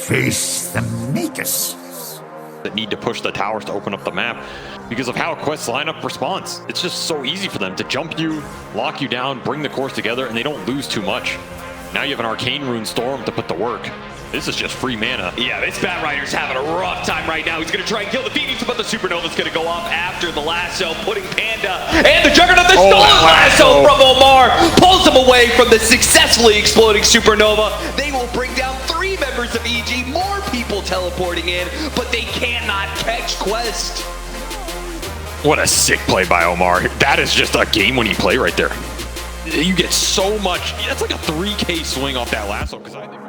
Face the Magus. That need to push the towers to open up the map because of how Quest's lineup responds. It's just so easy for them to jump you, lock you down, bring the cores together, and they don't lose too much. Now you have an Arcane Rune Storm to put the work. This is just free mana. Yeah, this Bat Rider's having a rough time right now. He's going to try and kill the Phoenix, but the Supernova's going to go off after the lasso, putting Panda and the Juggernaut, the stolen lasso from Omar, pulls him away from the successfully exploding Supernova. They will bring down 3 members of EG, more people teleporting in, but they cannot catch Quest. What a sick play by Omar. That is just a game-winning play right there. You get so much. That's like a 3K swing off that lasso. Because I think.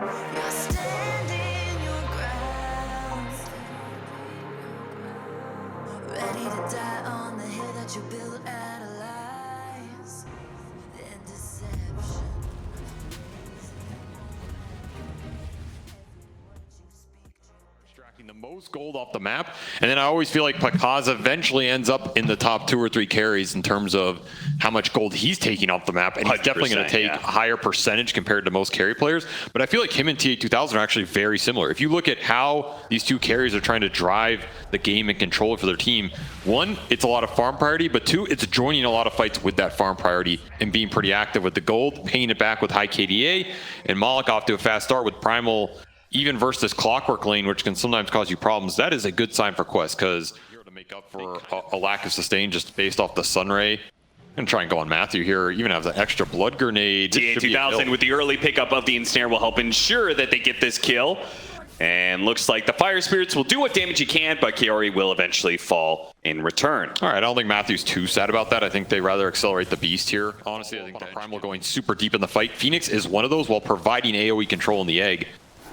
The most gold off the map, and then I always feel like Pakaz eventually ends up in the top 2 or 3 carries in terms of how much gold he's taking off the map, and he's definitely going to take a higher percentage compared to most carry players. But I feel like him and TA2000 are actually very similar. If you look at how these 2 carries are trying to drive the game and control it for their team, 1, it's a lot of farm priority, but 2, it's joining a lot of fights with that farm priority and being pretty active with the gold, paying it back with high KDA, and Malik off to a fast start with Primal. Even versus this clockwork lane, which can sometimes cause you problems, that is a good sign for Quest, because you're to make up for a lack of sustain just based off the Sunray. And try and go on Matthew here, even have the extra blood grenade. TA2000 with the early pickup of the ensnare will help ensure that they get this kill. And looks like the Fire Spirits will do what damage he can, but Kiori will eventually fall in return. All right, I don't think Matthew's too sad about that. I think they rather accelerate the Beast here. Honestly, I think the Primal going super deep in the fight. Phoenix is one of those while providing AoE control in the egg.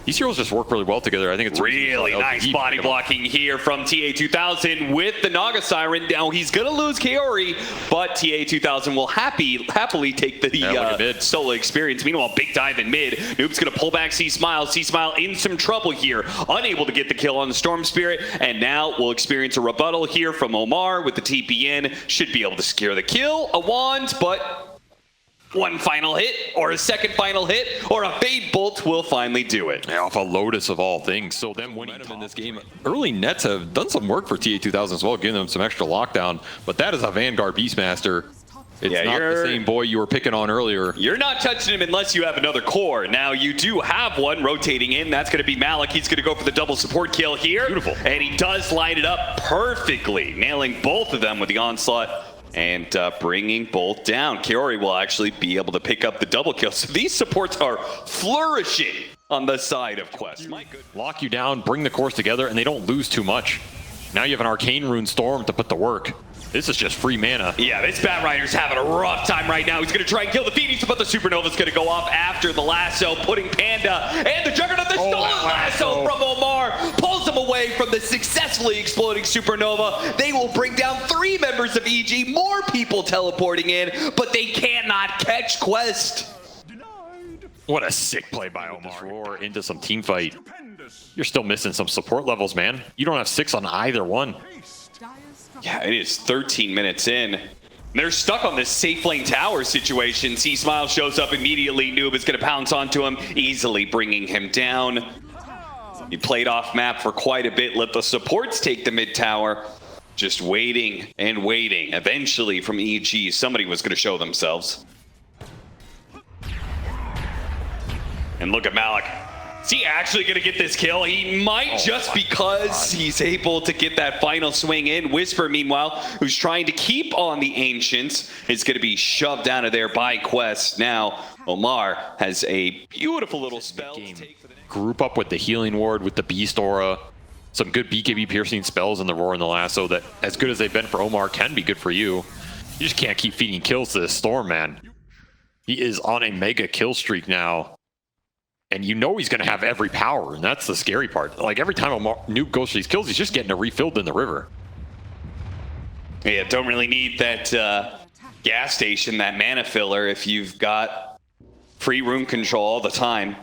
These heroes just work really well together. I think it's really nice body blocking here from TA2000 with the Naga Siren. Now he's going to lose Kiori, but TA2000 will happily take the solo experience. Meanwhile, big dive in mid. Noob's going to pull back C-Smile. C-Smile in some trouble here. Unable to get the kill on the Storm Spirit. And now we'll experience a rebuttal here from Omar with the TPN. Should be able to secure the kill. A wand, but one final hit, or a second final hit, or a Fade Bolt will finally do it. Yeah, off a Lotus of all things. So them winning in this game. Early nets have done some work for TA2000 as well, giving them some extra lockdown. But that is a Vanguard Beastmaster. It's not the same boy you were picking on earlier. You're not touching him unless you have another core. Now you do have one rotating in. That's going to be Malik. He's going to go for the double support kill here. Beautiful. And he does line it up perfectly, nailing both of them with the onslaught. And bringing both down. Kiori will actually be able to pick up the double kill. So these supports are flourishing on the side of Quest. Lock you down, bring the cores together, and they don't lose too much. Now you have an Arcane Rune Storm to put the work. This is just free mana. Yeah, this Bat Rider's having a rough time right now. He's going to try and kill the Phoenix, but the Supernova's going to go off after the lasso, putting Panda and the Juggernaut, the stolen lasso from Omar, pulls him away from the successfully exploding Supernova. They will bring down 3 members of EG, more people teleporting in, but they cannot catch Quest. What a sick play by Omar. Roar into some team fight. You're still missing some support levels, man. You don't have 6 on either one. Yeah, it is 13 minutes in. They're stuck on this safe lane tower situation. C-Smile shows up immediately. Noob is going to pounce onto him, easily bringing him down. He played off map for quite a bit. Let the supports take the mid tower. Just waiting and waiting. Eventually from EG, somebody was going to show themselves. And look at Malik. Is he actually going to get this kill? He might, just because he's able to get that final swing in. Whisper, meanwhile, who's trying to keep on the Ancients, is going to be shoved out of there by Quest. Now, Omar has a beautiful little spell to take for the next. Group up with the Healing Ward, with the Beast Aura. Some good BKB piercing spells in the Roar and the Lasso that, as good as they've been for Omar, can be good for you. You just can't keep feeding kills to this Storm, man. He is on a mega kill streak now. And you know he's going to have every power, and that's the scary part. Like, every time a Noob goes for these kills, he's just getting it refilled in the river. Yeah, don't really need that gas station, that mana filler, if you've got free room control all the time.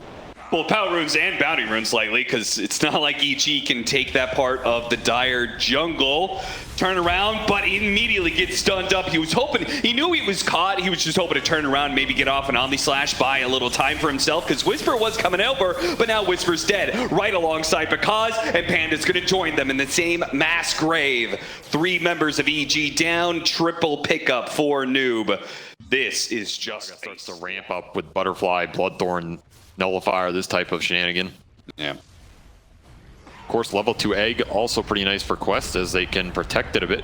Well, power runes and bounty runes slightly, because it's not like EG can take that part of the dire jungle. Turn around, but immediately gets stunned up. He was hoping, he knew he was caught. He was just hoping to turn around, maybe get off an Omni Slash, buy a little time for himself, because Whisper was coming over, but now Whisper's dead, right alongside Because, and Panda's gonna join them in the same mass grave. 3 members of EG down, triple pickup for Noob. This is just starts to ramp up with Butterfly, Bloodthorn, Nullifier, this type of shenanigan. Yeah. Of course, level 2 egg, also pretty nice for Quest as they can protect it a bit.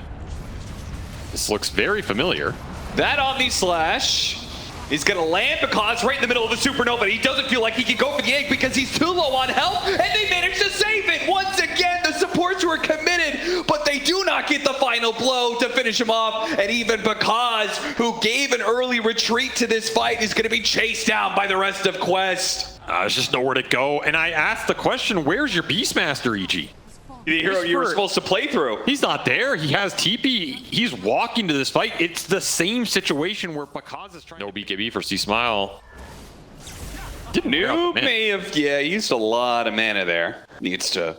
This looks very familiar. That Omni Slash is going to land Because right in the middle of the supernova. He doesn't feel like he can go for the egg because he's too low on health, and they managed to save it. Once again, the supports were committed, but they do not get the final blow to finish him off. And even Because, who gave an early retreat to this fight, is going to be chased down by the rest of Quest. There's just nowhere to go. And I asked the question, where's your Beastmaster, EG? The hero you were supposed to play through. He's not there. He has TP. He's walking to this fight. It's the same situation where Because is trying. No BKB for C-Smile. Noob may have, used a lot of mana there. Needs to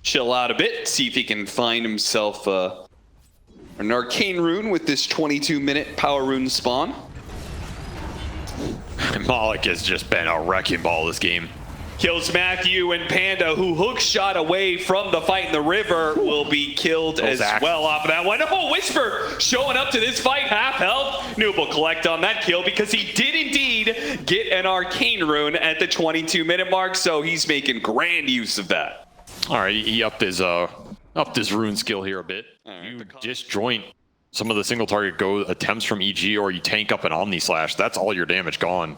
chill out a bit, see if he can find himself an arcane rune with this 22-minute power rune spawn. Malik has just been a wrecking ball this game. Kills Matthew, and Panda, who hook shot away from the fight in the river, will be killed as well off of that one. Oh, Whisper showing up to this fight, half health. Noob will collect on that kill because he did indeed get an arcane rune at the 22-minute mark, so he's making grand use of that. All right, he upped his rune skill here a bit. You disjoint some of the single target go attempts from EG, or you tank up an Omni Slash. That's all your damage gone.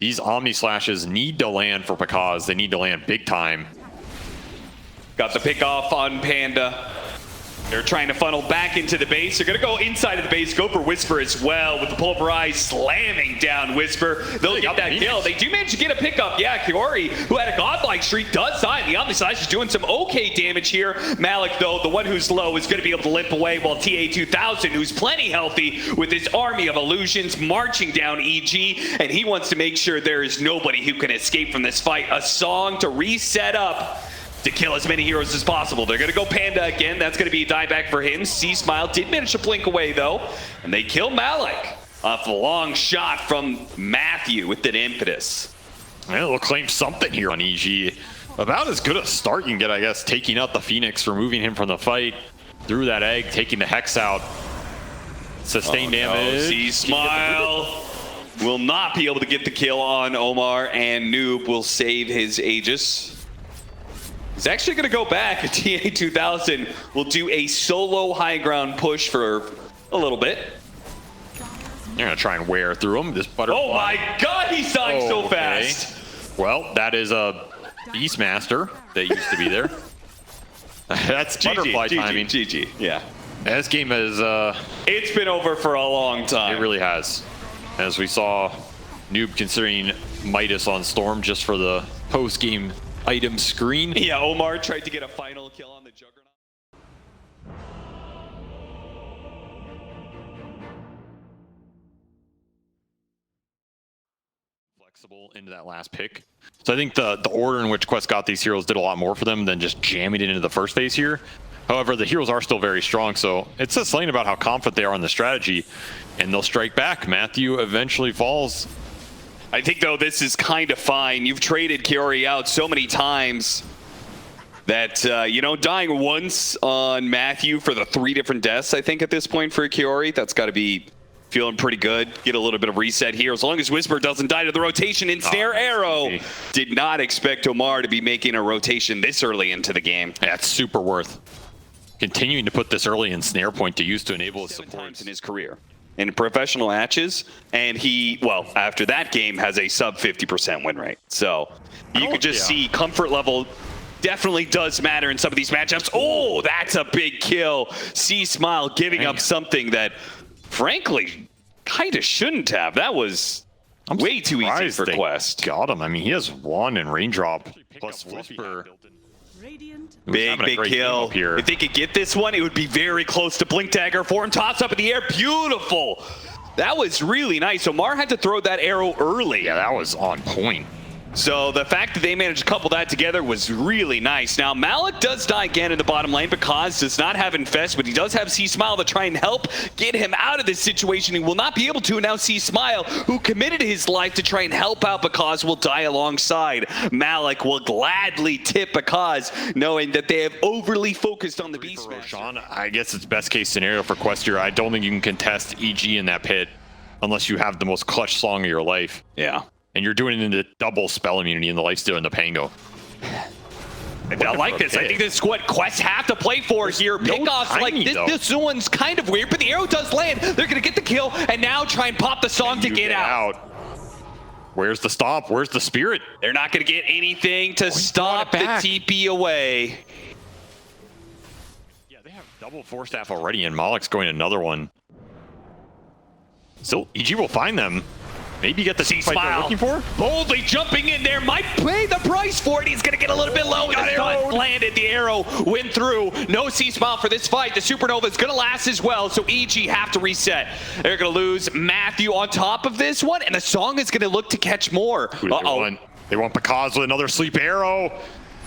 These Omni Slashes need to land for Because. They need to land big time. Got the pick off on Panda. They're trying to funnel back into the base. They're going to go inside of the base, go for Whisper as well, with the Pulverize slamming down Whisper. They'll get that kill. They do manage to get a pickup. Yeah, Kiori, who had a godlike streak, does die. The Omni Slash is doing some okay damage here. Malik, though, the one who's low, is going to be able to limp away, while TA2000, who's plenty healthy with his army of illusions, marching down EG, and he wants to make sure there is nobody who can escape from this fight. A song to reset up to kill as many heroes as possible. They're going to go Panda again. That's going to be a dieback for him. C-Smile did manage to blink away, though. And they kill Malik off a long shot from Matthew with that impetus. Well, they'll claim something here on EG. About as good a start you can get, I guess, taking out the Phoenix, removing him from the fight. Through that egg, taking the Hex out. Sustained damage. C-Smile will not be able to get the kill on Omar, and Noob will save his Aegis. He's actually going to go back. TA2000 will do a solo high ground push for a little bit. You're going to try and wear through him. This Butterfly. Oh my god, he's dying so fast. Well, that is a Beastmaster that used to be there. That's Butterfly timing. GG, yeah. This game is... it's been over for a long time. It really has. As we saw, Noob considering Midas on Storm just for the post-game item screen. Yeah, Omar tried to get a final kill on the Juggernaut. Flexible into that last pick. So I think the order in which Quest got these heroes did a lot more for them than just jamming it into the first phase here. However, the heroes are still very strong, so it says something about how confident they are in the strategy, and they'll strike back. Matthew eventually falls. I think, though, this is kind of fine. You've traded Kiori out so many times that, you know, dying once on Matthew for the 3 different deaths, I think, at this point for Kiori, that's got to be feeling pretty good. Get a little bit of reset here. As long as Whisper doesn't die to the rotation and Snare Arrow. Did not expect Omar to be making a rotation this early into the game. That's super worth continuing to put this early in Snare point to use to enable his supports in his career. In professional matches, and he, well, after that game, has a sub 50% win rate. So you could just see comfort level definitely does matter in some of these matchups. Oh, that's a big kill. C-Smile giving up something that, frankly, kind of shouldn't have. That was way too easy for Quest. Got him. I mean, he has 1 in raindrop plus Whisper. Big kill. If they could get this one, it would be very close to Blink Dagger for him. Toss up in the air. Beautiful. That was really nice. Omar had to throw that arrow early. Yeah, that was on point. So the fact that they managed to couple that together was really nice. Now, Malik does die again in the bottom lane because does not have Infest, but he does have C-Smile to try and help get him out of this situation. He will not be able to. Now C-Smile, who committed his life to try and help out Bakaz, will die alongside. Malik will gladly tip Bakaz, knowing that they have overly focused on the Beastmaster. I guess it's best case scenario for Questier. I don't think you can contest EG in that pit unless you have the most clutch song of your life. Yeah. And you're doing it in the double spell immunity in the lifesteal and the Pango. I like this. I think this is what Quests have to play for here. Pickoffs like this one's kind of weird, but the arrow does land. They're going to get the kill and now try and pop the song to get out. Where's the stomp? Where's the spirit? They're not going to get anything to stop the TP away. Yeah, they have double Force Staff already, and Malik's going another one. So EG will find them. Maybe get the C-Smile looking for. Boldly jumping in there, might pay the price for it. He's going to get a little bit low. The stun landed, the arrow went through. No C-Smile for this fight. The Supernova is going to last as well, so EG have to reset. They're going to lose Matthew on top of this one, and the song is going to look to catch more. Uh-oh. They want Bakaz with another sleep arrow.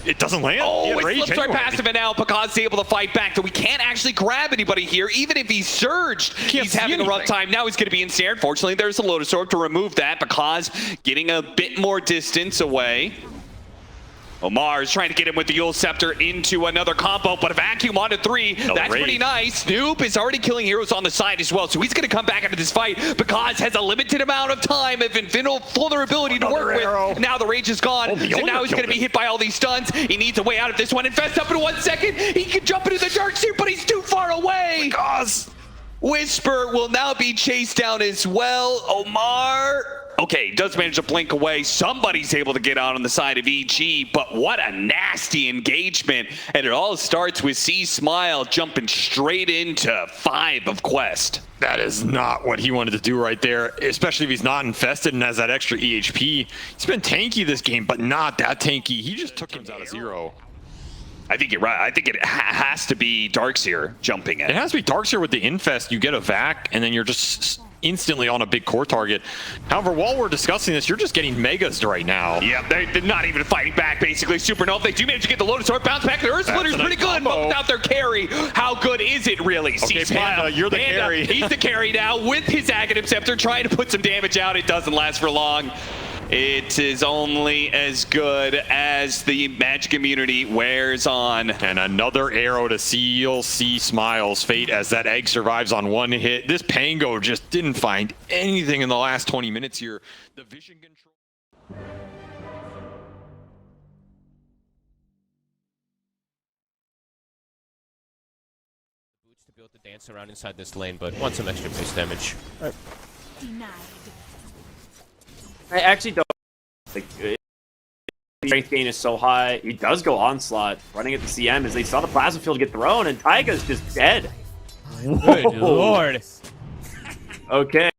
It doesn't land. Oh, it flips right past him, and now Bakaz is able to fight back. So we can't actually grab anybody here. Even if he's surged, he's having a rough time. Now he's going to be ensnared. Fortunately, there's a Lotus Orb to remove that. Bakaz getting a bit more distance away. Omar is trying to get him with the Yule Scepter into another combo, but a vacuum onto 3. That's pretty nice. Snoop is already killing heroes on the side as well, so he's going to come back into this fight. Bakaz has a limited amount of time of vulnerability to work with. Now the rage is gone, so now he's going to be hit by all these stuns. He needs a way out of this one. Infest up in 1 second. He can jump into the dark suit, but he's too far away. Bakaz. Whisper will now be chased down as well. Omar... Okay, does manage to blink away. Somebody's able to get out on the side of EG, but what a nasty engagement. And it all starts with C-Smile jumping straight into 5 of Quest. That is not what he wanted to do right there, especially if he's not infested and has that extra EHP. He's been tanky this game, but not that tanky. He just took him out of 0. I think you're right. I think it has to be Darkseer jumping in. It has to be Darkseer with the infest. You get a vac, and then you're just instantly on a big core target. However, while we're discussing this, you're just getting megas right now. Yeah, they're not even fighting back, basically. Supernova, they do manage to get the Lotus Orb, bounce back. The Earth Splitter's pretty good, but without their carry, how good is it really? Okay, Panda, you're the carry. He's the carry now with his Aghanim Scepter, trying to put some damage out. It doesn't last for long. It is only as good as the magic immunity wears on. And another arrow to seal C-Smile's fate as that egg survives on 1 hit. This Pango just didn't find anything in the last 20 minutes here. The vision control. Boots to be able to dance around inside this lane, but want some extra base damage. Denied. I actually don't think strength gain is so high. He does go onslaught, running at the CM as they saw the plasma field get thrown, and Taiga's just dead. Good lord. Okay.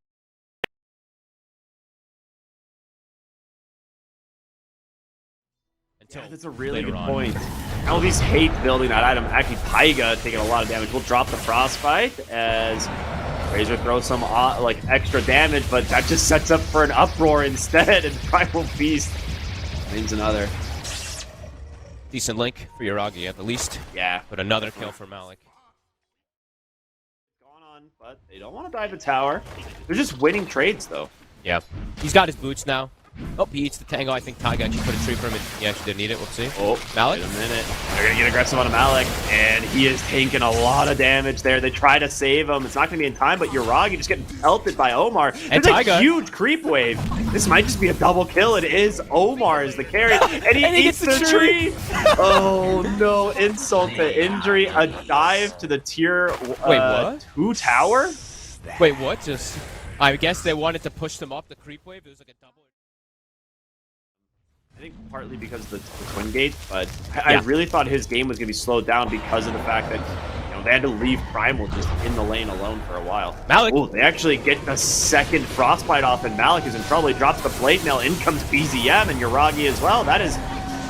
Yeah, that's a really good point. Albies hate building that item. Actually, Taiga taking a lot of damage. We'll drop the Frostbite as Razor throws some like extra damage, but that just sets up for an uproar instead, and Primal Beast wins another. Decent link for Yuragi at the least. Yeah. But another kill for Malik. Going on, but they don't want to dive the tower. They're just winning trades, though. Yeah. He's got his boots now. Oh, he eats the tango. I think Taiga actually put a tree for him, and he actually didn't need it. We'll see. Oh, Malik? Wait a minute. They're going to get aggressive on Malik, and he is taking a lot of damage there. They try to save him. It's not going to be in time, but Yuragi just getting pelted by Omar. And There's Taiga. a huge creep wave. This might just be a double kill. It is Omar is the carry, and he eats the tree. Oh, no. Insult to injury. A dive to the tier Wait, what? 2 tower? Wait, what? Just... I guess they wanted to push them off the creep wave. It was like a double... I think partly because of the twin gate, but I really thought his game was going to be slowed down because of the fact that they had to leave Primal just in the lane alone for a while. Malik. Oh, they actually get the second Frostbite off, and Malik is in trouble. He drops the Blade Mail. In comes BZM and Yuragi as well. That is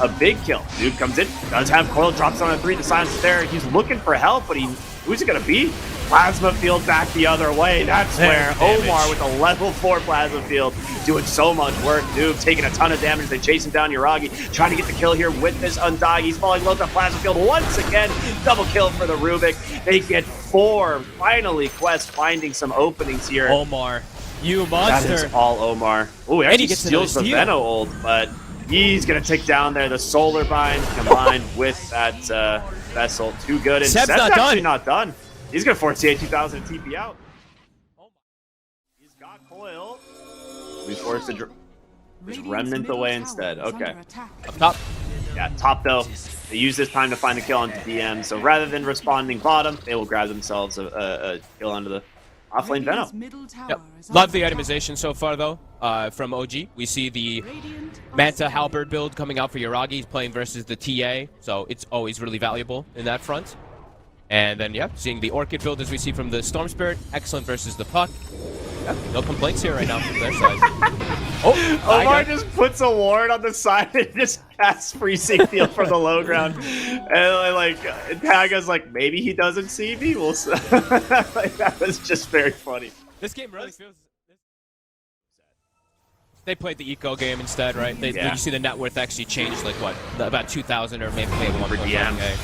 a big kill. Dude comes in, does have Coil, drops on a 3 to silence there. He's looking for help, but who's it going to be? Plasma field back the other way. That's where Omar with a level 4 plasma field doing so much work. Noob taking a ton of damage. They chasing down Yuragi, trying to get the kill here with this Undying. He's falling low to plasma field once again. Double kill for the Rubik. They get 4. Finally, Quest finding some openings here. Omar, you monster. That is all Omar. Oh, he actually steals the Veno ult, but he's going to take down there the Solar Bind combined with that Vessel. Too good. And Seb's actually not done. He's going to force the A2000 to TP out. He's got Coil. He's forced to Remnant away instead. Okay. Up top. Yeah, top though. They use this time to find a kill onto DM. So rather than responding bottom, they will grab themselves a kill onto the offlane Veno. Yep. Love the itemization so far though from OG. We see the Manta Halberd build coming out for Yuragi. He's playing versus the TA, so it's always really valuable in that front. And then, yeah, seeing the Orchid build as we see from the Storm Spirit. Excellent versus the Puck. Yeah, no complaints here right now from their side. Omar just puts a ward on the side and just casts freezing field from the low ground. And like, Taga's like, maybe he doesn't see me. We'll see. Like, that was just very funny. This game really feels... They played the eco game instead, right? You see the net worth actually changed, like what, about 2,000 or maybe 1.1K.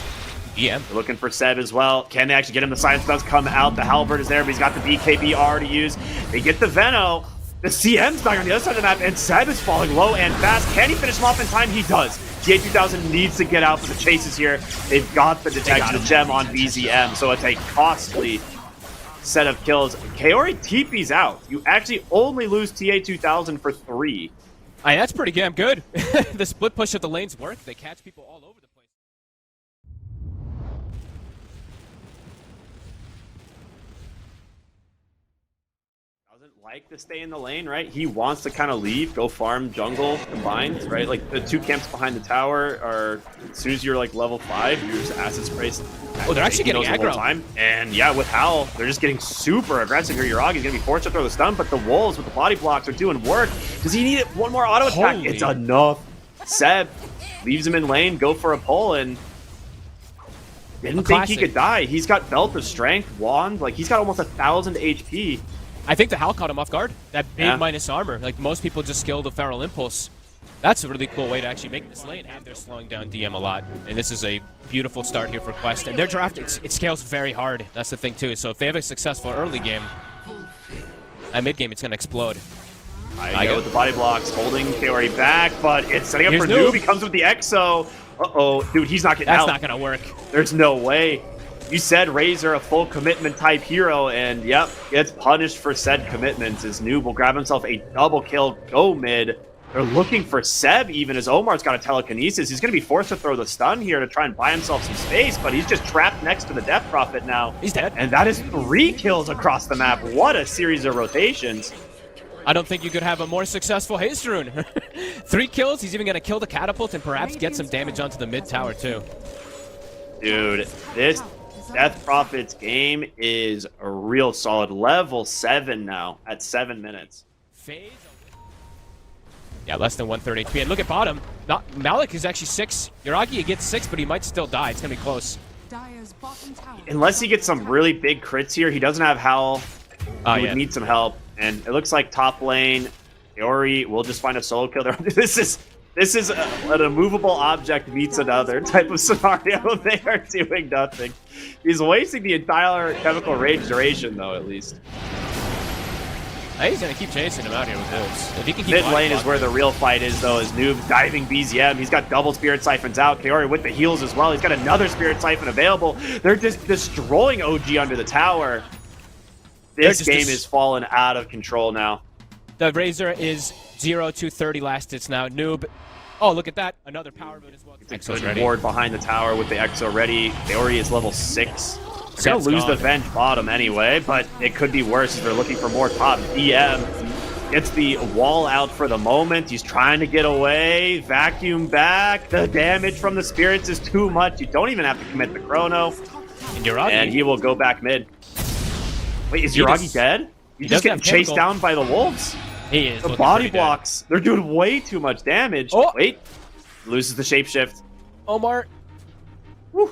They're looking for Seb as well. Can they actually get him? The Science does come out. The Halberd is there, but he's got the BKB to use. They get the Veno. The CM's back on the other side of the map, and Seb is falling low and fast. Can he finish him off in time? He does. TA2000 needs to get out, but the chase is here. They've got the detection, the gem on BZM, so it's a costly set of kills. Kaori TP's out. You actually only lose TA2000 for 3. That's pretty damn good. The split push of the lanes work. They catch people all over the place. Like to stay in the lane, right? He wants to kind of leave, go farm jungle combined, right? Like the 2 camps behind the tower are, as soon as you're like level 5, you just acid sprays. Oh, they're actually getting aggro. Time. And yeah, with Howl, they're just getting super aggressive here. Yuragi's gonna be forced to throw the stun, but the wolves with the body blocks are doing work. Does he need it? One more auto attack? Holy. It's enough. Seb leaves him in lane, go for a pull, and didn't think he could die. He's got Belt of Strength, Wand, like he's got almost 1,000 HP. I think the Howl caught him off guard. That big minus armor. Like, most people just skill the Feral Impulse. That's a really cool way to actually make this lane, and they're slowing down DM a lot. And this is a beautiful start here for Quest. And their draft, it scales very hard. That's the thing, too. So if they have a successful early game, at mid-game, it's going to explode. I go with the body blocks, holding Kaori back, but it's setting up for Noob. He comes with the Exo. Uh-oh. Dude, he's not getting out. That's not going to work. There's no way. You said Razor, a full commitment type hero, and yep, gets punished for said commitments as Noob will grab himself a double kill, go mid. They're looking for Seb even as Omar's got a telekinesis. He's going to be forced to throw the stun here to try and buy himself some space, but he's just trapped next to the Death Prophet now. He's dead. And that is 3 kills across the map. What a series of rotations. I don't think you could have a more successful Haste Rune. 3 kills, he's even going to kill the catapult and perhaps get some damage onto the mid tower too. Dude, this Death Prophet's game is a real solid. Level 7 now at 7 minutes. Yeah, less than 130 HP. And look at bottom. Malik is actually 6. Yuragi gets 6, but he might still die. It's going to be close. Unless he gets some really big crits here, he doesn't have Howl. He would need some help. And it looks like top lane, Kaori will just find a solo kill there. This is an immovable object meets another type of scenario. They are doing nothing. He's wasting the entire chemical rage duration, though, at least. He's going to keep chasing him out here with wolves. If he can keep mid lane is where the real fight is, though, is Noob diving BZM. He's got double Spirit Siphons out. Kaori with the heals as well. He's got another Spirit Siphon available. They're just destroying OG under the tower. This game is falling out of control now. The Razor is 0-30 last hits now. Noob. Oh, look at that. Another power move as well. Exo's ready. Ward behind the tower with the Exo ready. Kaori is level 6. They're going to lose the Venge bottom anyway, but it could be worse as they're looking for more top. DM gets the wall out for the moment. He's trying to get away. Vacuum back. The damage from the spirits is too much. You don't even have to commit the chrono. And he will go back mid. Wait, is Yuragi dead? He's just getting chased down by the wolves. He is. The body blocks. They're doing way too much damage. Oh. Wait. Loses the shapeshift. Omar. Woo.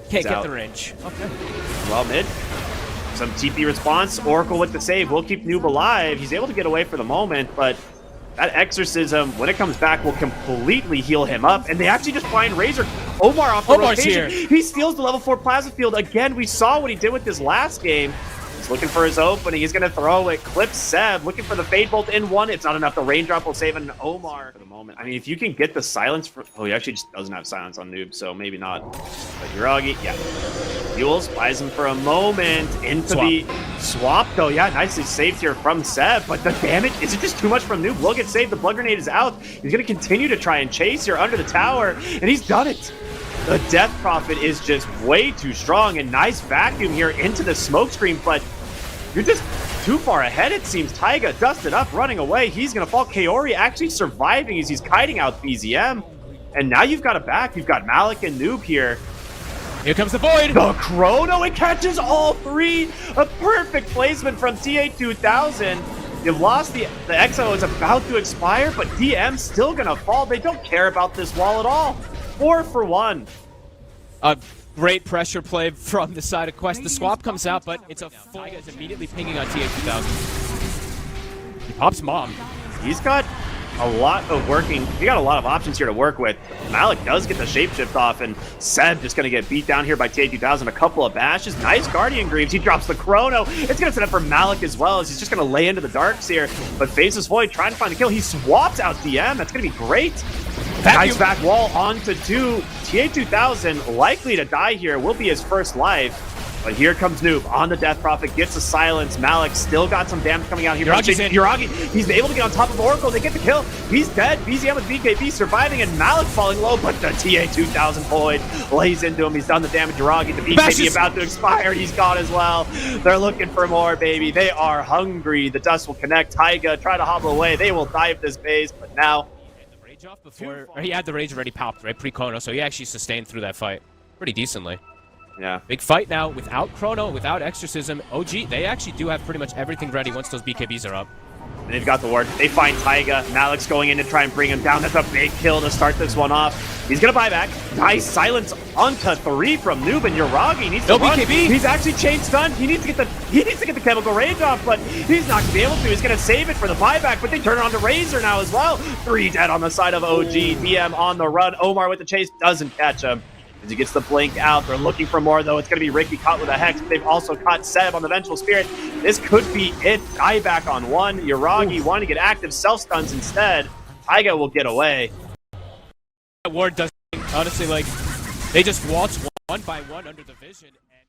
Can't get the range. Okay. Well, mid. some TP response. Oracle with the save will keep Noob alive. He's able to get away for the moment, but that Exorcism, when it comes back, will completely heal him up. And they actually just find Razor. Omar off the rotation. Here. He steals the level 4 plasma field. Again, we saw what he did with this last game. He's looking for his opening. He's going to throw it. Clips Seb. Looking for the Fade Bolt in one. It's not enough. The Raindrop will save an Omar for the moment. I mean, if you can get the silence for... Oh, he actually just doesn't have silence on Noob, so maybe not. But Yuragi, yeah. Fuels buys him for a moment into the swap, though. Yeah, nicely saved here from Seb, but the damage, is it just too much from Noob? Will get saved. The Blood Grenade is out. He's going to continue to try and chase here under the tower, and he's done it. The Death Prophet is just way too strong, and nice vacuum here into the smoke screen, but you're just too far ahead, it seems. Taiga dusted up, running away. He's going to fall. Kaori actually surviving as he's kiting out BZM, and now you've got a back. You've got Malik and Noob here. Here comes the Void. The Chrono, it catches all three. A perfect placement from TA2000. You've lost the Exo is about to expire, but DM's still going to fall. They don't care about this wall at all. 4 for 1. A great pressure play from the side of Quest. The swap comes out, but it's a full... Taiga is immediately pinging on TA2000. He pops Mom. He's got a lot of he got a lot of options here to work with. Malik does get the shapeshift off, and Seb just going to get beat down here by TA2000. A couple of bashes. Nice Guardian Greaves. He drops the Chrono. It's going to set up for Malik as well, as he's just going to lay into the darks here. But faces Void trying to find the kill. He swaps out DM. That's going to be great. Nice back wall onto 2. TA2000 likely to die here. Will be his first life. But here comes Noob on the Death Prophet, gets a silence. Malik still got some damage coming out here. Yuragi, he's able to get on top of Oracle. They get the kill. He's dead. BZM with BKB surviving, and Malik falling low, but the TA2000 Void lays into him. He's done the damage. Yuragi, the BKB about to expire. He's gone as well. They're looking for more, baby. They are hungry. The dust will connect. Taiga try to hobble away. They will dive this base, but now... He had the rage already popped, right? Pre-Chrono, so he actually sustained through that fight pretty decently. Yeah. Big fight now without Chrono, without Exorcism. OG, they actually do have pretty much everything ready once those BKBs are up. And they've got the ward. They find Taiga. Malik's going in to try and bring him down. That's a big kill to start this one off. He's going to buy back. Nice silence onto 3 from Noob, and Yuragi needs to run. BKB. He's actually chain stunned. He needs to get the chemical range off, but he's not going to be able to. He's going to save it for the buyback, but they turn it on to Razor now as well. 3 dead on the side of OG. DM on the run. Omar with the chase doesn't catch him. As he gets the blink out, they're looking for more, though. It's going to be Ricky caught with a Hex, but they've also caught Seb on the Vengeful Spirit. This could be it. Dieback on 1. Yuragi wanting to get active self-stuns instead. Taiga will get away. That ward does, honestly, like, they just waltz one by one under the vision. And